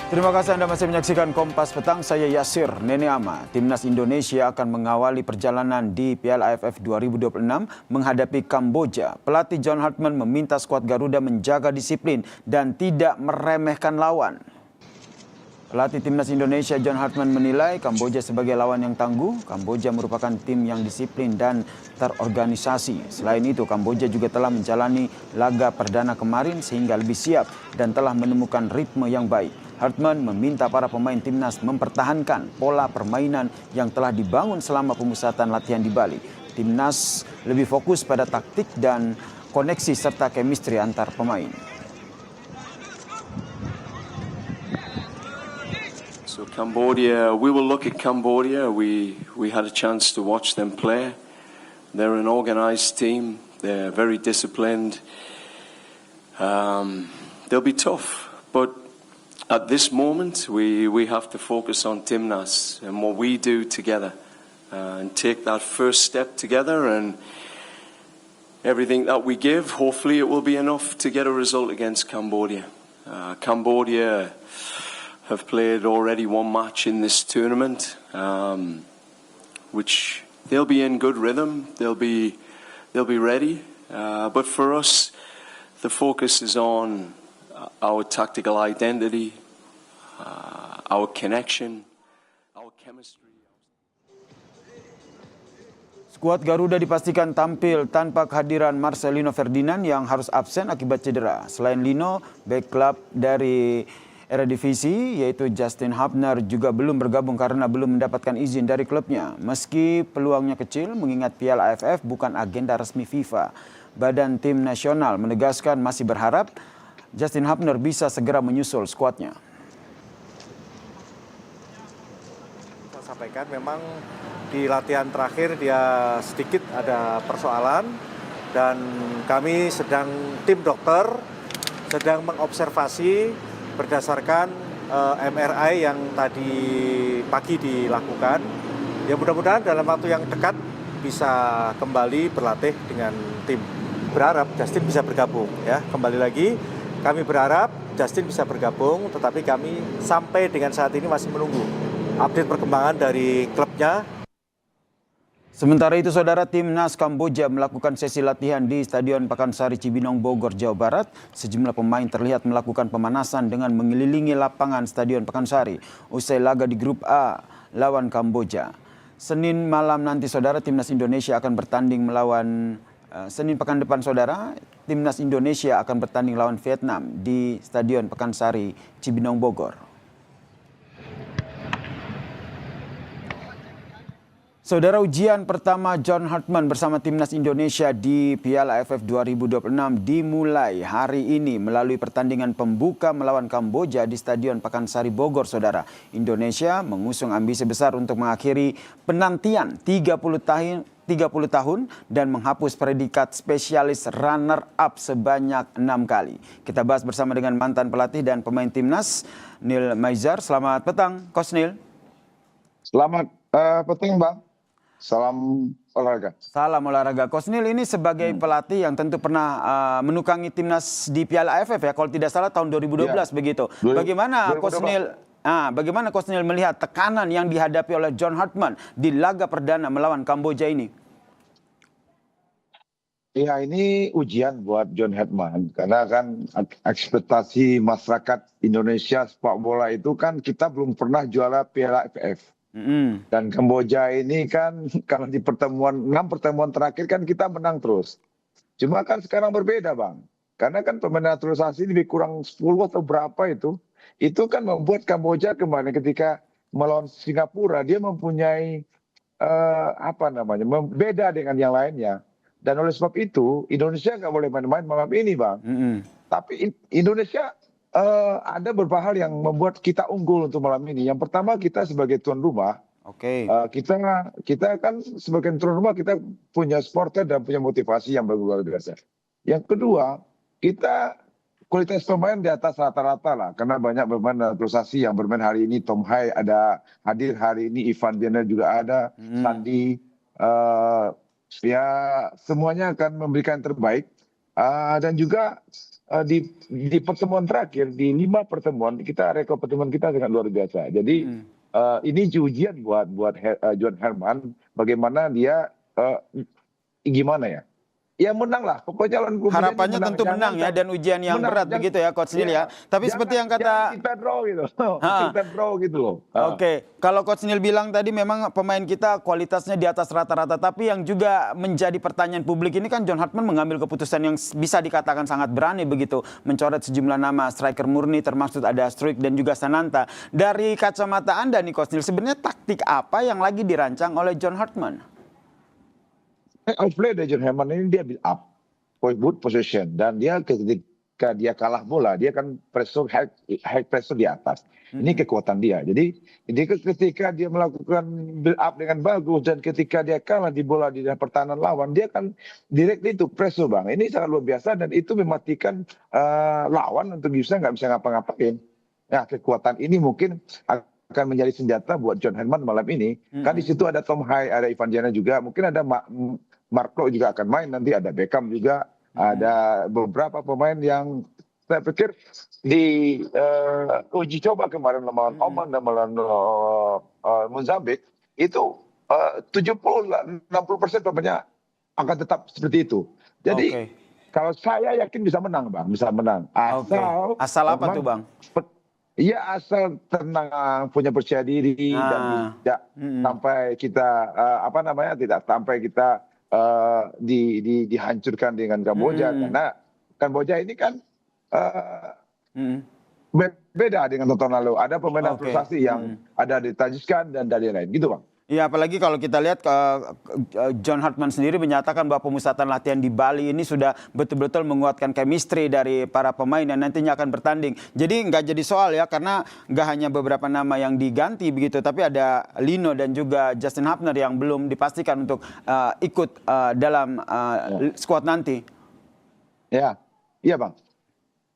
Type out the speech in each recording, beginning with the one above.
Terima kasih Anda masih menyaksikan Kompas Petang, saya Yasir Neneama. Timnas Indonesia akan mengawali perjalanan di Piala AFF 2026 menghadapi Kamboja. Pelatih John Hartman meminta skuad Garuda menjaga disiplin dan tidak meremehkan lawan. Pelatih Timnas Indonesia John Hartman menilai Kamboja sebagai lawan yang tangguh. Kamboja merupakan tim yang disiplin dan terorganisasi. Selain itu, Kamboja juga telah menjalani laga perdana kemarin sehingga lebih siap dan telah menemukan ritme yang baik. Hartman meminta para pemain timnas mempertahankan pola permainan yang telah dibangun selama pemusatan latihan di Bali. Timnas lebih fokus pada taktik dan koneksi serta chemistry antar pemain. So Cambodia, we will look at Cambodia. We had a chance to watch them play. They're an organized team. They're very disciplined. They'll be tough, but at this moment, we have to focus on Timnas and what we do together and take that first step together, and everything that we give, hopefully it will be enough to get a result against Cambodia. Cambodia have played already one match in this tournament, which they'll be in good rhythm, they'll be ready, but for us, the focus is on our tactical identity, our connection, our chemistry. Skuad Garuda dipastikan tampil tanpa kehadiran Marcelino Ferdinand yang harus absen akibat cedera. Selain Lino, bek klub dari Eredivisie yaitu Justin Hubner juga belum bergabung karena belum mendapatkan izin dari klubnya. Meski peluangnya kecil mengingat Piala AFF bukan agenda resmi FIFA. Badan Tim Nasional menegaskan masih berharap Justin Hubner bisa segera menyusul skuadnya. Saya sampaikan memang di latihan terakhir dia sedikit ada persoalan dan kami tim dokter sedang mengobservasi berdasarkan MRI yang tadi pagi dilakukan. Ya mudah-mudahan dalam waktu yang dekat bisa kembali berlatih dengan tim. Berharap Justin bisa bergabung ya. Kembali lagi kami berharap Justin bisa bergabung, tetapi kami sampai dengan saat ini masih menunggu update perkembangan dari klubnya. Sementara itu, saudara, timnas Kamboja melakukan sesi latihan di Stadion Pakansari Cibinong, Bogor, Jawa Barat. Sejumlah pemain terlihat melakukan pemanasan dengan mengelilingi lapangan Stadion Pakansari usai laga di Grup A lawan Kamboja. Senin malam nanti, saudara, timnas Indonesia akan bertanding melawan Senin pekan depan, saudara, timnas Indonesia akan bertanding lawan Vietnam di Stadion Pakansari Cibinong, Bogor. Saudara, ujian pertama John Hartman bersama timnas Indonesia di Piala AFF 2026 dimulai hari ini melalui pertandingan pembuka melawan Kamboja di Stadion Pakansari Bogor, saudara. Indonesia mengusung ambisi besar untuk mengakhiri penantian 30 tahun dan menghapus predikat spesialis runner-up sebanyak 6 kali. Kita bahas bersama dengan mantan pelatih dan pemain timnas, Nil Maizar. Selamat petang, Coach Nil. Selamat petang, Bang. Salam olahraga. Salam olahraga. Coach Nil, ini sebagai pelatih yang tentu pernah menukangi timnas di Piala AFF ya, kalau tidak salah tahun 2012 begitu. Bagaimana Coach Nil melihat tekanan yang dihadapi oleh John Hartman di laga perdana melawan Kamboja ini? Ya, ini ujian buat John Hartman karena kan ekspektasi masyarakat Indonesia sepak bola itu kan kita belum pernah juara Piala AFF. Dan Kamboja ini kan kalau di 6 pertemuan terakhir kan kita menang terus. Cuma kan sekarang berbeda, Bang. Karena kan pemain naturalisasi lebih kurang 10 atau berapa itu. Itu kan membuat Kamboja kemarin ketika melawan Singapura dia mempunyai beda dengan yang lainnya. Dan oleh sebab itu Indonesia nggak boleh main-main malam ini, Bang. Tapi Indonesia ada beberapa hal yang membuat kita unggul untuk malam ini. Yang pertama, kita sebagai tuan rumah, kita kan sebagai tuan rumah kita punya supporter dan punya motivasi yang luar biasa. Yang kedua, kita kualitas pemain di atas rata-rata lah, karena banyak pemain naturalisasi yang bermain hari ini. Tom Hai ada hadir hari ini, Ivan Jenner juga ada, Sandi, ya semuanya akan memberikan yang terbaik. Dan juga di pertemuan terakhir di 5 pertemuan kita rekor pertemuan kita sangat luar biasa. Jadi ini ujian buat John Herman bagaimana dia gimana ya? Ya menang lah, pokoknya lawan Kubu Harapannya menang. tentu menang ya, dan ujian yang menang, berat begitu ya Coach Neil ya. Tapi seperti yang kata kita draw gitu. Ha. Kita draw gitu loh. Oke, kalau Coach Neil bilang tadi memang pemain kita kualitasnya di atas rata-rata, tapi yang juga menjadi pertanyaan publik ini kan John Hartman mengambil keputusan yang bisa dikatakan sangat berani begitu, mencoret sejumlah nama striker murni termasuk ada Struijk dan juga Sananta. Dari kacamata Anda nih Coach Neil, sebenarnya taktik apa yang lagi dirancang oleh John Hartman? Outplay dari John Herman ini dia build up good possession, dan dia ketika dia kalah bola dia kan pressure high pressure di atas. Ini kekuatan dia. Jadi ketika dia melakukan build up dengan bagus dan ketika dia kalah di bola di pertahanan lawan, dia kan direct itu pressure Bang. Ini sangat luar biasa dan itu mematikan lawan untuk nggak bisa ngapa-ngapain. Nah, kekuatan ini mungkin akan menjadi senjata buat John Herman malam ini. Kan di situ ada Tom Hai, ada Ivan Jana juga, mungkin ada Marco juga akan main, nanti ada Beckham juga, ada beberapa pemain yang saya pikir di uji coba kemarin melawan Oman dan melawan Mozambik itu 70-60% pemainnya akan tetap seperti itu. Jadi kalau saya yakin bisa menang Bang, bisa menang. Asal apa tuh Bang? Iya, asal tenang, punya percaya diri dan tidak sampai kita tidak sampai kita dihancurkan dengan Kamboja, karena Kamboja ini kan beda dengan tahun lalu. Ada pemain frustasi yang ada di Tajikistan dan dari lain gitu Bang. Ya, apalagi kalau kita lihat John Hartman sendiri menyatakan bahwa pemusatan latihan di Bali ini sudah betul-betul menguatkan chemistry dari para pemain yang nantinya akan bertanding. Jadi nggak jadi soal ya, karena nggak hanya beberapa nama yang diganti begitu, tapi ada Lino dan juga Justin Hapner yang belum dipastikan untuk ikut dalam skuad nanti. Ya, iya Bang.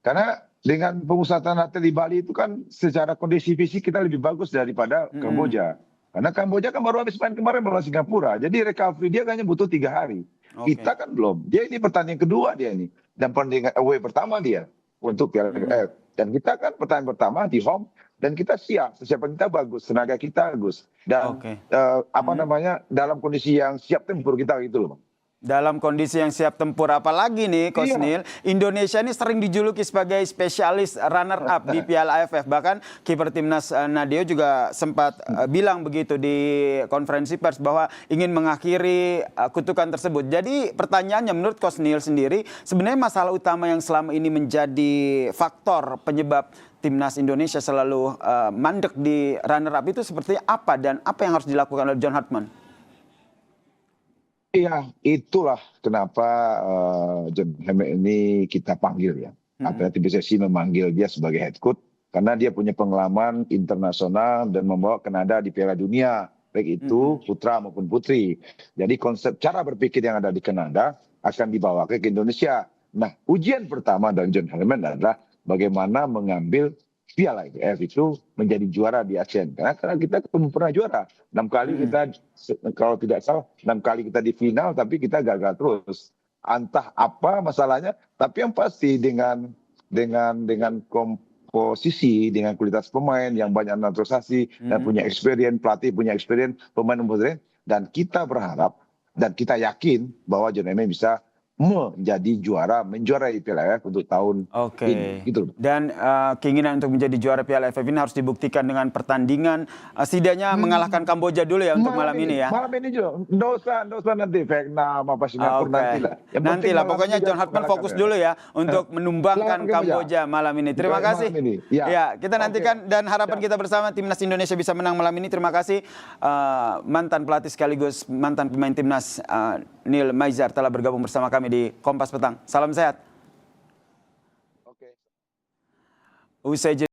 Karena dengan pemusatan latihan di Bali itu kan secara kondisi fisik kita lebih bagus daripada Kamboja. Karena Kamboja kan baru habis main kemarin melawan Singapura. Jadi recovery dia hanya butuh 3 hari. Kita kan belum. Dia ini pertandingan kedua dia ini. Dan pertandingan away pertama dia untuk Piala AFF. Dan kita kan pertandingan pertama di home. Dan kita siap. Kesiapan kita bagus. Tenaga kita bagus. Dan dalam kondisi yang siap tempur kita gitu loh Bang. Dalam kondisi yang siap tempur, apalagi nih Coach Neil, Indonesia ini sering dijuluki sebagai spesialis runner up di Piala AFF. Bahkan kiper timnas Nadeo juga sempat bilang begitu di konferensi pers bahwa ingin mengakhiri kutukan tersebut. Jadi pertanyaannya menurut Coach Neil sendiri, sebenarnya masalah utama yang selama ini menjadi faktor penyebab timnas Indonesia selalu mandek di runner up itu seperti apa, dan apa yang harus dilakukan oleh John Hartman? Iya, itulah kenapa John Herman ini kita panggil ya. Atlet PSSI memanggil dia sebagai head coach karena dia punya pengalaman internasional dan membawa Kanada di Piala Dunia, baik itu putra maupun putri. Jadi konsep cara berpikir yang ada di Kanada akan dibawa ke Indonesia. Nah, ujian pertama dari John Herman adalah bagaimana mengambil Piala AFF itu menjadi juara di ASEAN. Karena kita belum pernah juara. 6 kali kita, kalau tidak salah, 6 kali kita di final, tapi kita gagal terus. Entah apa masalahnya, tapi yang pasti dengan komposisi, dengan kualitas pemain yang banyak naturalisasi, dan punya experience, pelatih punya experience, pemain modern, dan kita berharap, dan kita yakin bahwa John Herman bisa menjadi menjuarai Piala AFF untuk tahun ini. Gitu. Dan keinginan untuk menjadi juara Piala AFF ini harus dibuktikan dengan pertandingan setidaknya mengalahkan Kamboja dulu ya untuk malam ini ya. Malam ini juga. Nggak usah nanti Vietnam apa Singapura nantilah. Nantilah, pokoknya John Hartman fokus dulu ya untuk menumbangkan Kamboja malam ini. Terima kasih. Ya, kita nantikan dan harapan kita bersama timnas Indonesia bisa menang malam ini. Terima kasih mantan pelatih sekaligus mantan pemain timnas Neil Maizar telah bergabung bersama kami di Kompas Petang. Salam sehat. Usai